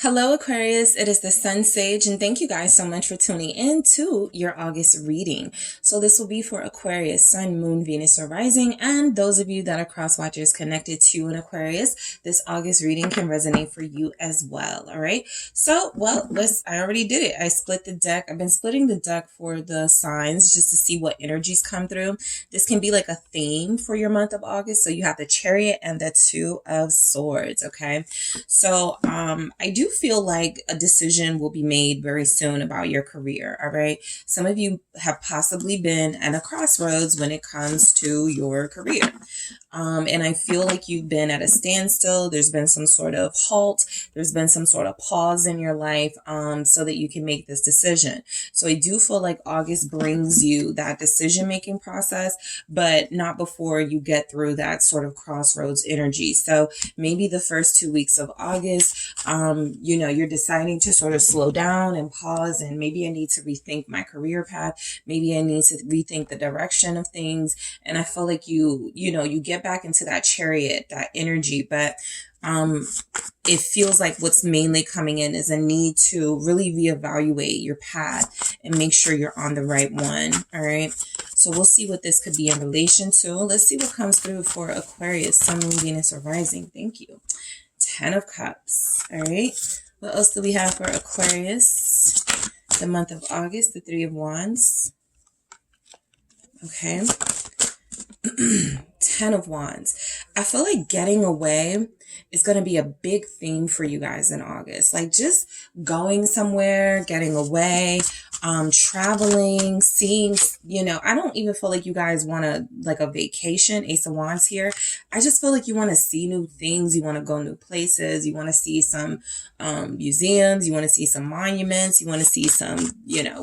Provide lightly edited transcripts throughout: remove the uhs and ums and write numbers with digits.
Hello, Aquarius. It is the SunSage, and thank you guys so much for tuning in to your August reading. So this will be for Aquarius, Sun, Moon, Venus, or Rising, and those of you that are cross watchers connected to an Aquarius, this August reading can resonate for you as well. All right. So, I already did it. I split the deck. I've been splitting the deck for the signs just to see what energies come through. This can be like a theme for your month of August. So you have the Chariot and the Two of Swords. Okay. So, I do feel like a decision will be made very soon about your career. All right. Some of you have possibly been at a crossroads when it comes to your career. And I feel like you've been at a standstill. There's been some sort of halt. There's been some sort of pause in your life, so that you can make this decision. So I do feel like August brings you that decision-making process, but not before you get through that sort of crossroads energy. So maybe the first 2 weeks of August, you're deciding to sort of slow down and pause, and maybe I need to rethink my career path. Maybe I need to rethink the direction of things. And I feel like you get back into that Chariot, that energy, but it feels like what's mainly coming in is a need to really reevaluate your path and make sure you're on the right one. All right. So we'll see what this could be in relation to. Let's see what comes through for Aquarius, Sun, Moon, Venus, or Rising. Thank you. 10 of Cups. All right. What else do we have for Aquarius? The month of August, the 3 of Wands. Okay. 10 of Wands. I feel like getting away is going to be a big theme for you guys in August. Like just going somewhere, getting away, traveling, seeing, I don't even feel like you guys want a vacation. Ace of Wands here. I just feel like you want to see new things. You want to go new places. You want to see some museums. You want to see some monuments. You want to see some,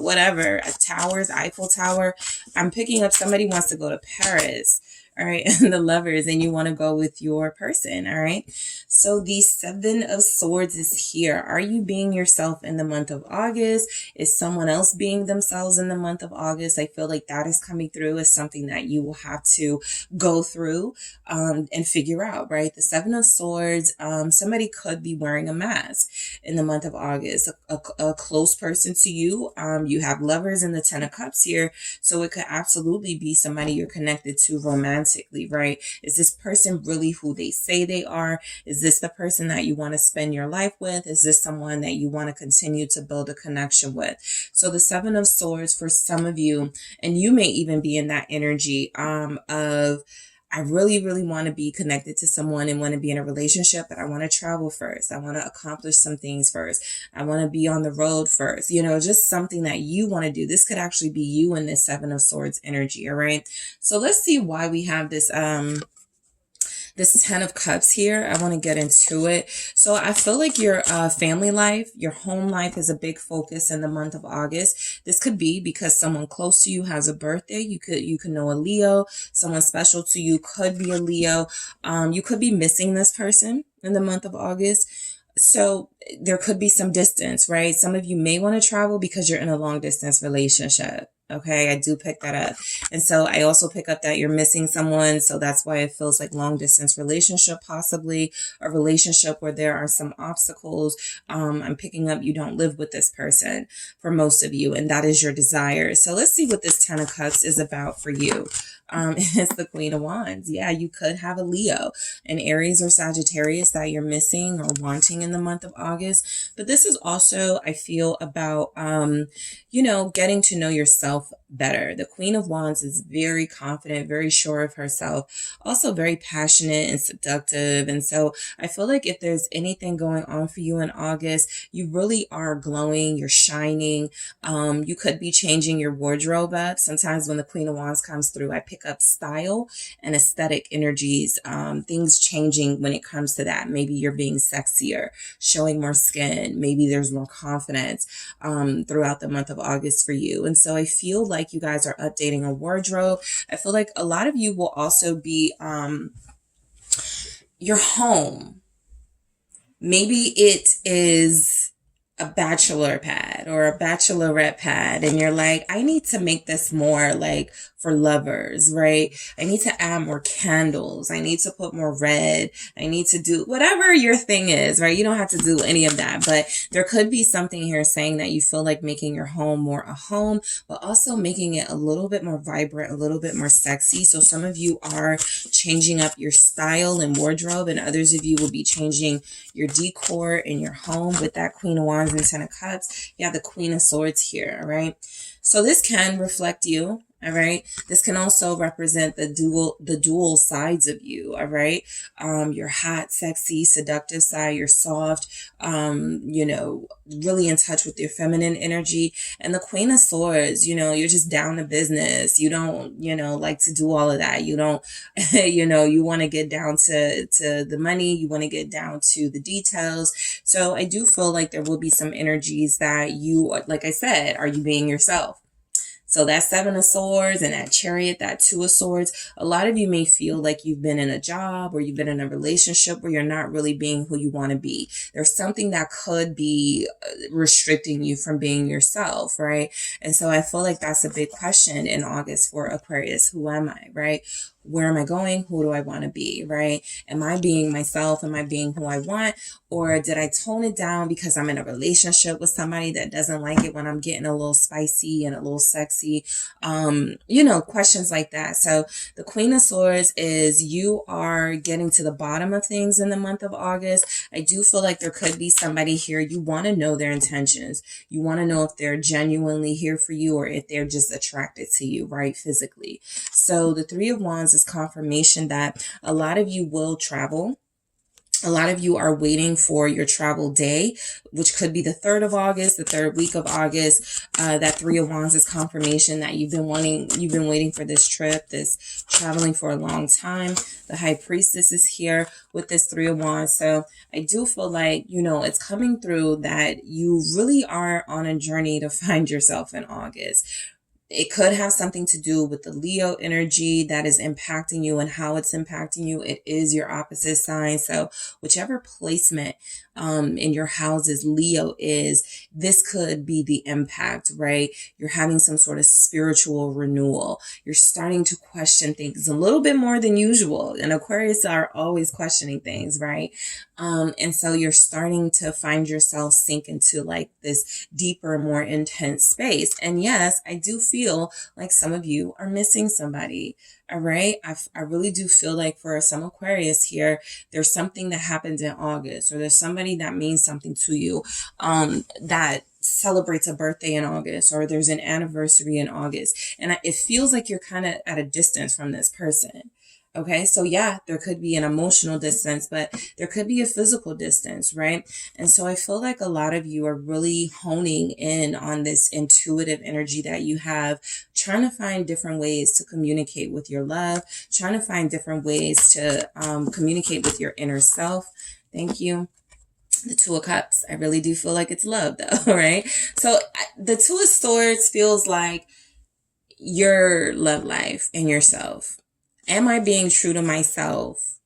whatever, towers, Eiffel Tower. I'm picking up somebody wants to go to Paris. All right. And the Lovers, and you want to go with your person. All right. So the 7 of Swords is here. Are you being yourself in the month of August? Is someone else being themselves in the month of August? I feel like that is coming through as something that you will have to go through, and figure out, right? The 7 of Swords, somebody could be wearing a mask in the month of August, a close person to you. You have Lovers and the 10 of Cups here. So it could absolutely be somebody you're connected to romantically, right? Is this person really who they say they are? Is this the person that you want to spend your life with? Is this someone that you want to continue to build a connection with? So the 7 of Swords for some of you, and you may even be in that energy of, I really, really want to be connected to someone and want to be in a relationship, but I want to travel first. I want to accomplish some things first. I want to be on the road first, just something that you want to do. This could actually be you in this 7 of Swords energy. All right. So let's see why we have this 10 of Cups here. I want to get into it. So I feel like your family life, your home life is a big focus in the month of August. This could be because someone close to you has a birthday. You could know a Leo. Someone special to you could be a Leo. You could be missing this person in the month of August. So there could be some distance, right? Some of you may want to travel because you're in a long distance relationship. Okay, I do pick that up. And so I also pick up that you're missing someone. So that's why it feels like long distance relationship, possibly a relationship where there are some obstacles. I'm picking up you don't live with this person for most of you, and that is your desire. So let's see what this 10 of Cups is about for you. It's the Queen of Wands. Yeah, you could have a Leo, an Aries or Sagittarius that you're missing or wanting in the month of August. But this is also, I feel, about, getting to know yourself better. The Queen of Wands is very confident, very sure of herself, also very passionate and seductive. And so I feel like if there's anything going on for you in August, you really are glowing, you're shining. You could be changing your wardrobe up. Sometimes when the Queen of Wands comes through, I pick up style and aesthetic energies, things changing when it comes to that. Maybe you're being sexier, showing more skin. Maybe there's more confidence throughout the month of August for you. And so I feel like you guys are updating a wardrobe. I feel like a lot of you will also be your home. Maybe it is a bachelor pad or a bachelorette pad, and you're like, I need to make this more like for lovers, right? I need to add more candles. I need to put more red. I need to do whatever your thing is, right? You don't have to do any of that, but there could be something here saying that you feel like making your home more a home, but also making it a little bit more vibrant, a little bit more sexy. So some of you are changing up your style and wardrobe, and others of you will be changing your decor in your home with that Queen of Wands and Ten of Cups. You have the Queen of Swords here, all right? So this can reflect you, all right? This can also represent the dual sides of you, all right? Your hot, sexy, seductive side, your soft, you know, really in touch with your feminine energy. And the Queen of Swords, you know, you're just down to business. You don't, you know, like to do all of that. You don't, you know, you want to get down to the money. You want to get down to the details. So I do feel like there will be some energies that you, like I said, are you being yourself? So that Seven of Swords and that Chariot, that Two of Swords, a lot of you may feel like you've been in a job or you've been in a relationship where you're not really being who you want to be. There's something that could be restricting you from being yourself, right? And so I feel like that's a big question in August for Aquarius. Who am I, right? Where am I going? Who do I want to be, right? Am I being myself? Am I being who I want? Or did I tone it down because I'm in a relationship with somebody that doesn't like it when I'm getting a little spicy and a little sexy? You know, questions like that. So the Queen of Swords is you are getting to the bottom of things in the month of August. I do feel like there could be somebody here. You want to know their intentions. You want to know if they're genuinely here for you or if they're just attracted to you, right? Physically. So the Three of Wands is confirmation that a lot of you will travel. A lot of you are waiting for your travel day, which could be the 3rd of August, the 3rd week of August. That Three of Wands is confirmation that you've been waiting for this trip, this traveling for a long time. The High Priestess is here with this Three of Wands. So I do feel like, you know, it's coming through that you really are on a journey to find yourself in August. It could have something to do with the Leo energy that is impacting you and how it's impacting you. It is your opposite sign. So whichever placement in your houses Leo is, this could be the impact, right? You're having some sort of spiritual renewal. You're starting to question things a little bit more than usual. And Aquarius are always questioning things, right? And so you're starting to find yourself sink into like this deeper, more intense space. And yes, I do feel like some of you are missing somebody. All right. I really do feel like for some Aquarius here, there's something that happened in August, or there's somebody that means something to you, that celebrates a birthday in August, or there's an anniversary in August. And it feels like you're kind of at a distance from this person. Okay, so yeah, there could be an emotional distance, but there could be a physical distance, right? And so I feel like a lot of you are really honing in on this intuitive energy that you have, trying to find different ways to communicate with your love, trying to find different ways to communicate with your inner self. Thank you. The Two of Cups. I really do feel like it's love though, right? So the Two of Swords feels like your love life and yourself. Am I being true to myself,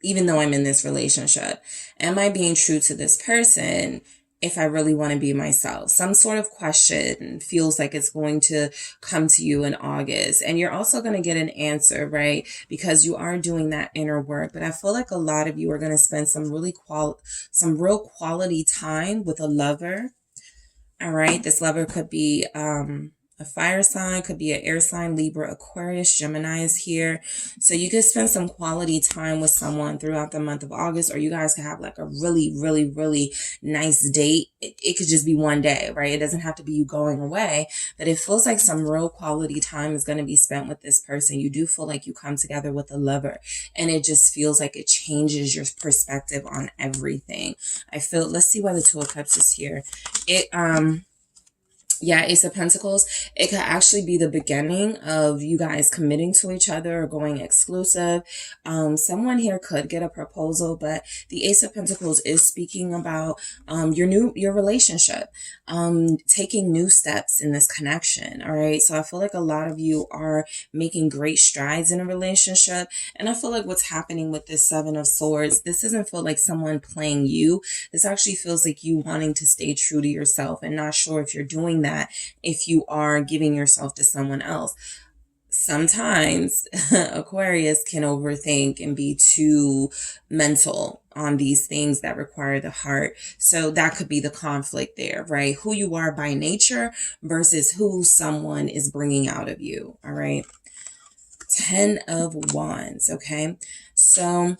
even though I'm in this relationship? Am I being true to this person if I really want to be myself? Some sort of question feels like it's going to come to you in August. And you're also going to get an answer, right? Because you are doing that inner work. But I feel like a lot of you are going to spend some real quality time with a lover. All right. This lover could be, a fire sign, could be an air sign, Libra, Aquarius, Gemini is here. So you could spend some quality time with someone throughout the month of August, or you guys could have like a really, really, really nice date. It could just be one day, right? It doesn't have to be you going away, but it feels like some real quality time is going to be spent with this person. You do feel like you come together with a lover, and it just feels like it changes your perspective on everything. Let's see why the Two of Cups is here. Yeah, Ace of Pentacles. It could actually be the beginning of you guys committing to each other or going exclusive. Someone here could get a proposal, but the Ace of Pentacles is speaking about your relationship, taking new steps in this connection. All right. So I feel like a lot of you are making great strides in a relationship. And I feel like what's happening with this Seven of Swords, this doesn't feel like someone playing you. This actually feels like you wanting to stay true to yourself and not sure if you're doing that if you are giving yourself to someone else. sometimes Aquarius can overthink and be too mental on these things that require the heart. So that could be the conflict there, right? Who you are by nature versus who someone is bringing out of you. All right. 10 of Wands. Okay. So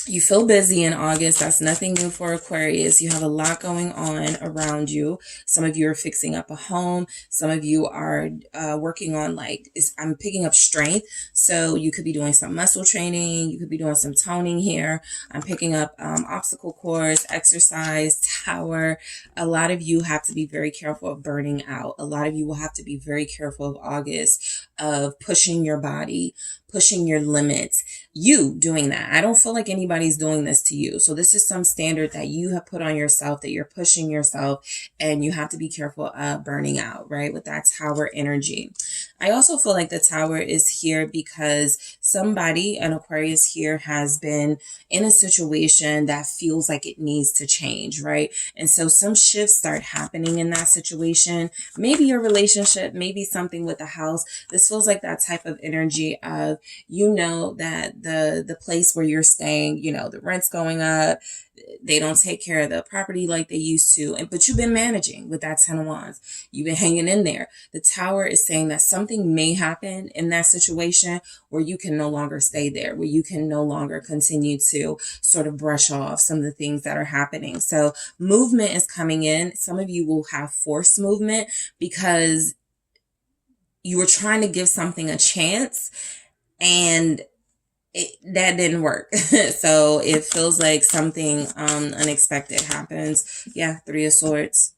you feel busy in August. That's nothing new for Aquarius. You have a lot going on around you. Some of you are fixing up a home. Some of you are working on I'm picking up strength. So you could be doing some muscle training. You could be doing some toning here. I'm picking up obstacle course, exercise, tower. A lot of you have to be very careful of burning out. A lot of you will have to be very careful of August, of pushing your body, pushing your limits. You doing that. I don't feel like anybody's doing this to you. So this is some standard that you have put on yourself, that you're pushing yourself, and you have to be careful of burning out, right? With that tower energy. I also feel like the tower is here because somebody, an Aquarius here, has been in a situation that feels like it needs to change, right? And so some shifts start happening in that situation. Maybe your relationship, maybe something with the house. This feels like that type of energy of, that the place where you're staying, the rent's going up. They don't take care of the property like they used to. But you've been managing with that 10 of Wands. You've been hanging in there. The tower is saying that something may happen in that situation where you can no longer stay there, where you can no longer continue to sort of brush off some of the things that are happening. So movement is coming in. Some of you will have forced movement because you were trying to give something a chance and that didn't work. So it feels like something unexpected happens. Yeah, 3 of Swords.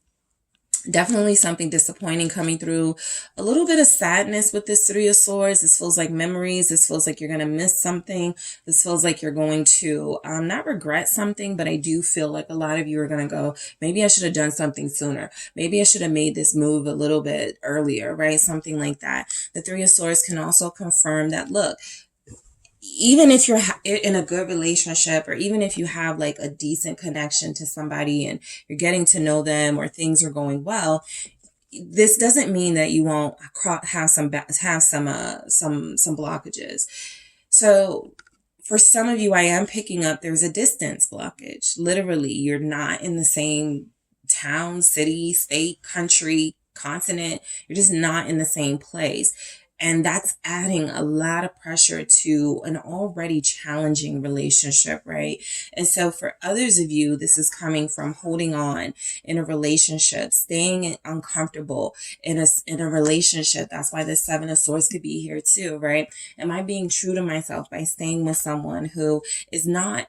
Definitely something disappointing coming through. A little bit of sadness with this 3 of Swords. This feels like memories. This feels like you're going to miss something. This feels like you're going to not regret something, but I do feel like a lot of you are going to go, maybe I should have done something sooner. Maybe I should have made this move a little bit earlier, right? Something like that. The 3 of Swords can also confirm that, look, even if you're in a good relationship, or even if you have like a decent connection to somebody and you're getting to know them or things are going well, this doesn't mean that you won't have some blockages. So for some of you, I am picking up there's a distance blockage. Literally, you're not in the same town, city, state, country, continent. You're just not in the same place. And that's adding a lot of pressure to an already challenging relationship, right? And so for others of you, this is coming from holding on in a relationship, staying uncomfortable in a relationship. That's why the 7 of Swords could be here too, right? Am I being true to myself by staying with someone who is not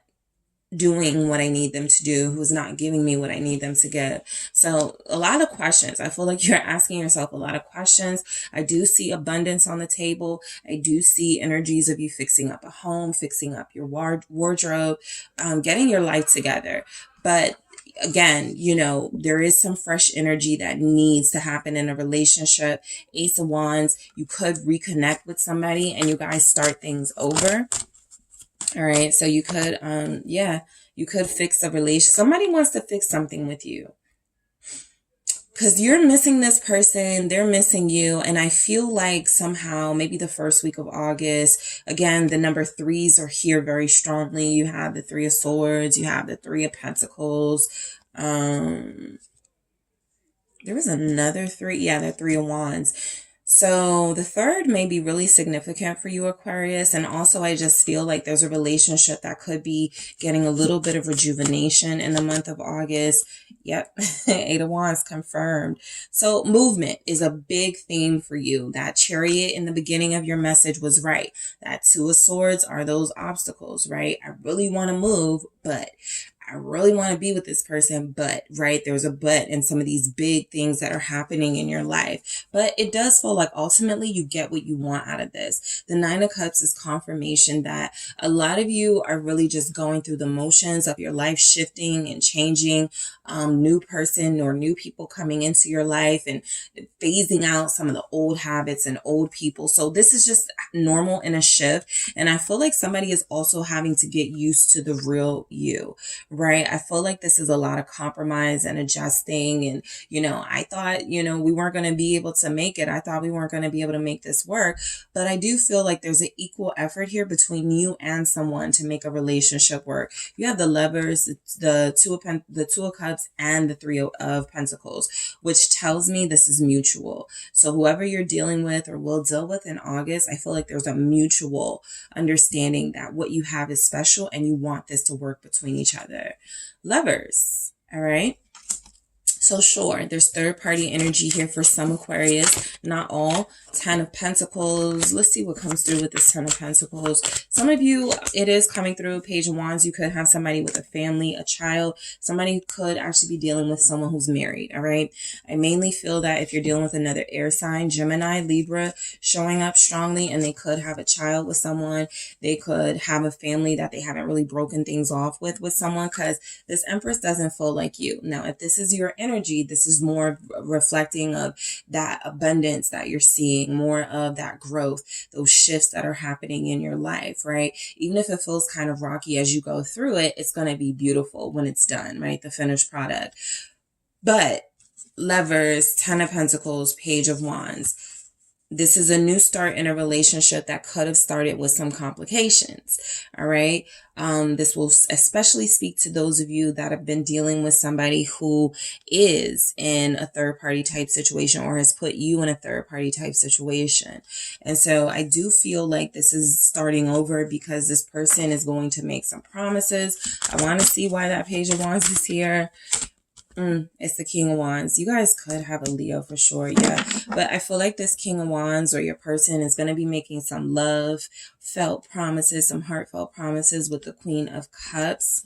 doing what I need them to do, who's not giving me what I need them to give? So a lot of questions. I feel like you're asking yourself a lot of questions. I do see abundance on the table. I do see energies of you fixing up a home, fixing up your wardrobe, getting your life together. But again, there is some fresh energy that needs to happen in a relationship. Ace of Wands, you could reconnect with somebody and you guys start things over. All right. So you could, you could fix a relation. Somebody wants to fix something with you because you're missing this person. They're missing you. And I feel like somehow maybe the first week of August, again, the number 3s are here very strongly. You have the 3 of Swords. You have the 3 of Pentacles. There was another 3. Yeah, the 3 of Wands. So the 3rd may be really significant for you, Aquarius. And also I just feel like there's a relationship that could be getting a little bit of rejuvenation in the month of August. Yep. 8 of Wands confirmed. So movement is a big theme for you. That Chariot in the beginning of your message was right. That 2 of Swords are those obstacles, right? I really want to move, but I really want to be with this person, but, right, there's a but in some of these big things that are happening in your life. But it does feel like ultimately you get what you want out of this. The 9 of Cups is confirmation that a lot of you are really just going through the motions of your life shifting and changing, new person or new people coming into your life and phasing out some of the old habits and old people. So this is just normal in a shift. And I feel like somebody is also having to get used to the real you, right? I feel like this is a lot of compromise and adjusting. And, I thought, we weren't going to be able to make it. I thought we weren't going to be able to make this work. But I do feel like there's an equal effort here between you and someone to make a relationship work. You have the Lovers, the Two of Cups, and the Three of Pentacles, which tells me this is mutual. So whoever you're dealing with or will deal with in August, I feel like there's a mutual understanding that what you have is special and you want this to work between each other. Lovers, all right? So sure, there's third-party energy here for some Aquarius, not all. 10 of Pentacles. Let's see what comes through with this 10 of Pentacles. Some of you, it is coming through. Page of Wands. You could have somebody with a family, a child. Somebody could actually be dealing with someone who's married, all right? I mainly feel that if you're dealing with another air sign, Gemini, Libra, showing up strongly, and they could have a child with someone. They could have a family that they haven't really broken things off with someone, because this Empress doesn't feel like you. Now, if this is your energy, this is more reflecting of that abundance that you're seeing, more of that growth, those shifts that are happening in your life, right? Even if it feels kind of rocky as you go through it, it's going to be beautiful when it's done, right? The finished product. But Lovers, 10 of Pentacles, Page of Wands. This is a new start in a relationship that could have started with some complications, all right? This will especially speak to those of you that have been dealing with somebody who is in a third-party type situation or has put you in a third-party type situation. And so I do feel like this is starting over because this person is going to make some promises. I want to see why that Page of Wands is here. It's the King of Wands. You guys could have a Leo for sure, yeah. But I feel like this King of Wands or your person is going to be making some love-felt promises, some heartfelt promises with the Queen of Cups.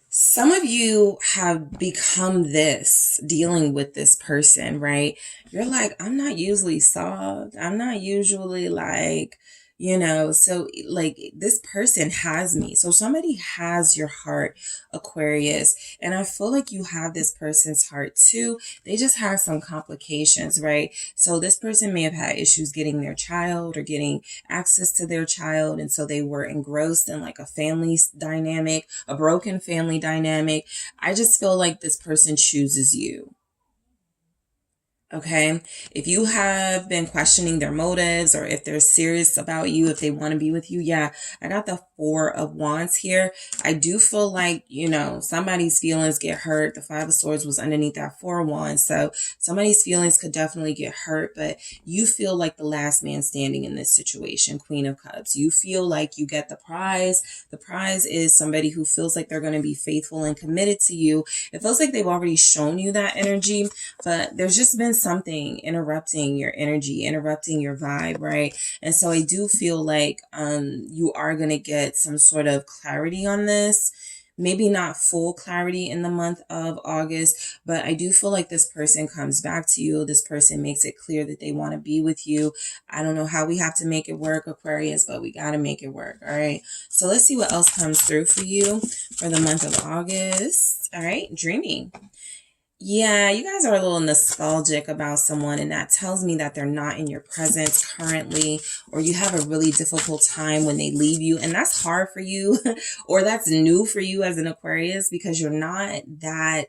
Some of you have become this, dealing with this person, right? You're like, I'm not usually soft. I'm not usually like... so like this person has me. So somebody has your heart, Aquarius. And I feel like you have this person's heart too. They just have some complications, right? So this person may have had issues getting their child or getting access to their child. And so they were engrossed in like a family dynamic, a broken family dynamic. I just feel like this person chooses you. Okay, if you have been questioning their motives or if they're serious about you, if they want to be with you, yeah, I got the Four of Wands here. I do feel like, somebody's feelings get hurt. The Five of Swords was underneath that Four of Wands. So somebody's feelings could definitely get hurt, but you feel like the last man standing in this situation, Queen of Cups. You feel like you get the prize. The prize is somebody who feels like they're going to be faithful and committed to you. It feels like they've already shown you that energy, but there's just been something interrupting your energy, interrupting your vibe, right? And so I do feel like you are going to get some sort of clarity on this. Maybe not full clarity in the month of August, but I do feel like this person comes back to you. This person makes it clear that they want to be with you. I don't know how we have to make it work, Aquarius, but we got to make it work. All right. So let's see what else comes through for you for the month of August. All right. Dreaming. Yeah, you guys are a little nostalgic about someone, and that tells me that they're not in your presence currently, or you have a really difficult time when they leave you, and that's hard for you, or that's new for you as an Aquarius, because you're not that,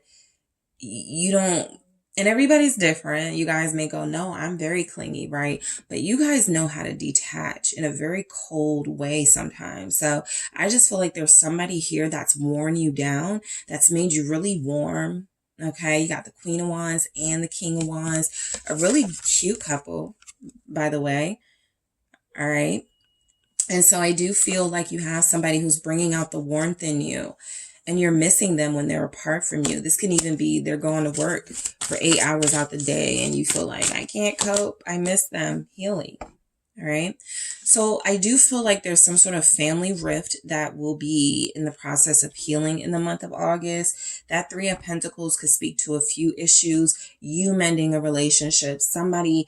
you don't, and everybody's different. You guys may go, no, I'm very clingy, right? But you guys know how to detach in a very cold way sometimes. So I just feel like there's somebody here that's worn you down, that's made you really warm. Okay, you got the Queen of Wands and the King of Wands. A really cute couple, by the way. All right. And so I do feel like you have somebody who's bringing out the warmth in you, and you're missing them when they're apart from you. This can even be they're going to work for 8 hours out the day, and you feel like, I can't cope. I miss them. Healing. All right. So I do feel like there's some sort of family rift that will be in the process of healing in the month of August. That Three of Pentacles could speak to a few issues, you mending a relationship, somebody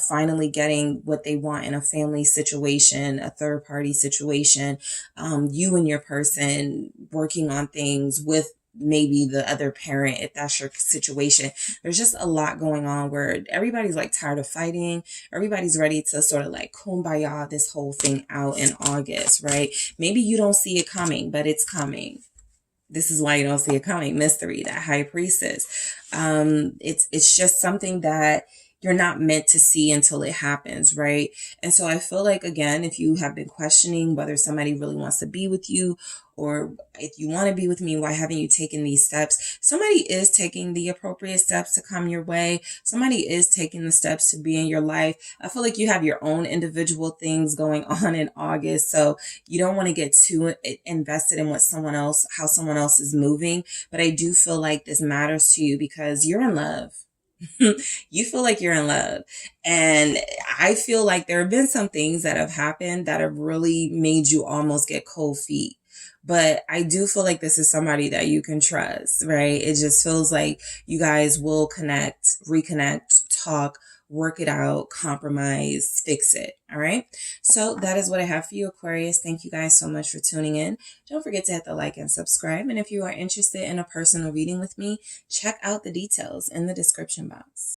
finally getting what they want in a family situation, a third party situation, you and your person working on things with maybe the other parent, if that's your situation. There's just a lot going on where everybody's like tired of fighting. Everybody's ready to sort of like kumbaya this whole thing out in August, right? Maybe you don't see it coming, but it's coming. This is why you don't see it coming. Mystery, that high priestess. It's just something that you're not meant to see until it happens, right? And so I feel like, again, if you have been questioning whether somebody really wants to be with you, or if you want to be with me, why haven't you taken these steps? Somebody is taking the appropriate steps to come your way. Somebody is taking the steps to be in your life. I feel like you have your own individual things going on in August. So you don't want to get too invested in what how someone else is moving. But I do feel like this matters to you because you're in love. You feel like you're in love. And I feel like there have been some things that have happened that have really made you almost get cold feet. But I do feel like this is somebody that you can trust, right? It just feels like you guys will connect, reconnect, talk, work it out, compromise, fix it. All right. So that is what I have for you, Aquarius. Thank you guys so much for tuning in. Don't forget to hit the like and subscribe. And if you are interested in a personal reading with me, check out the details in the description box.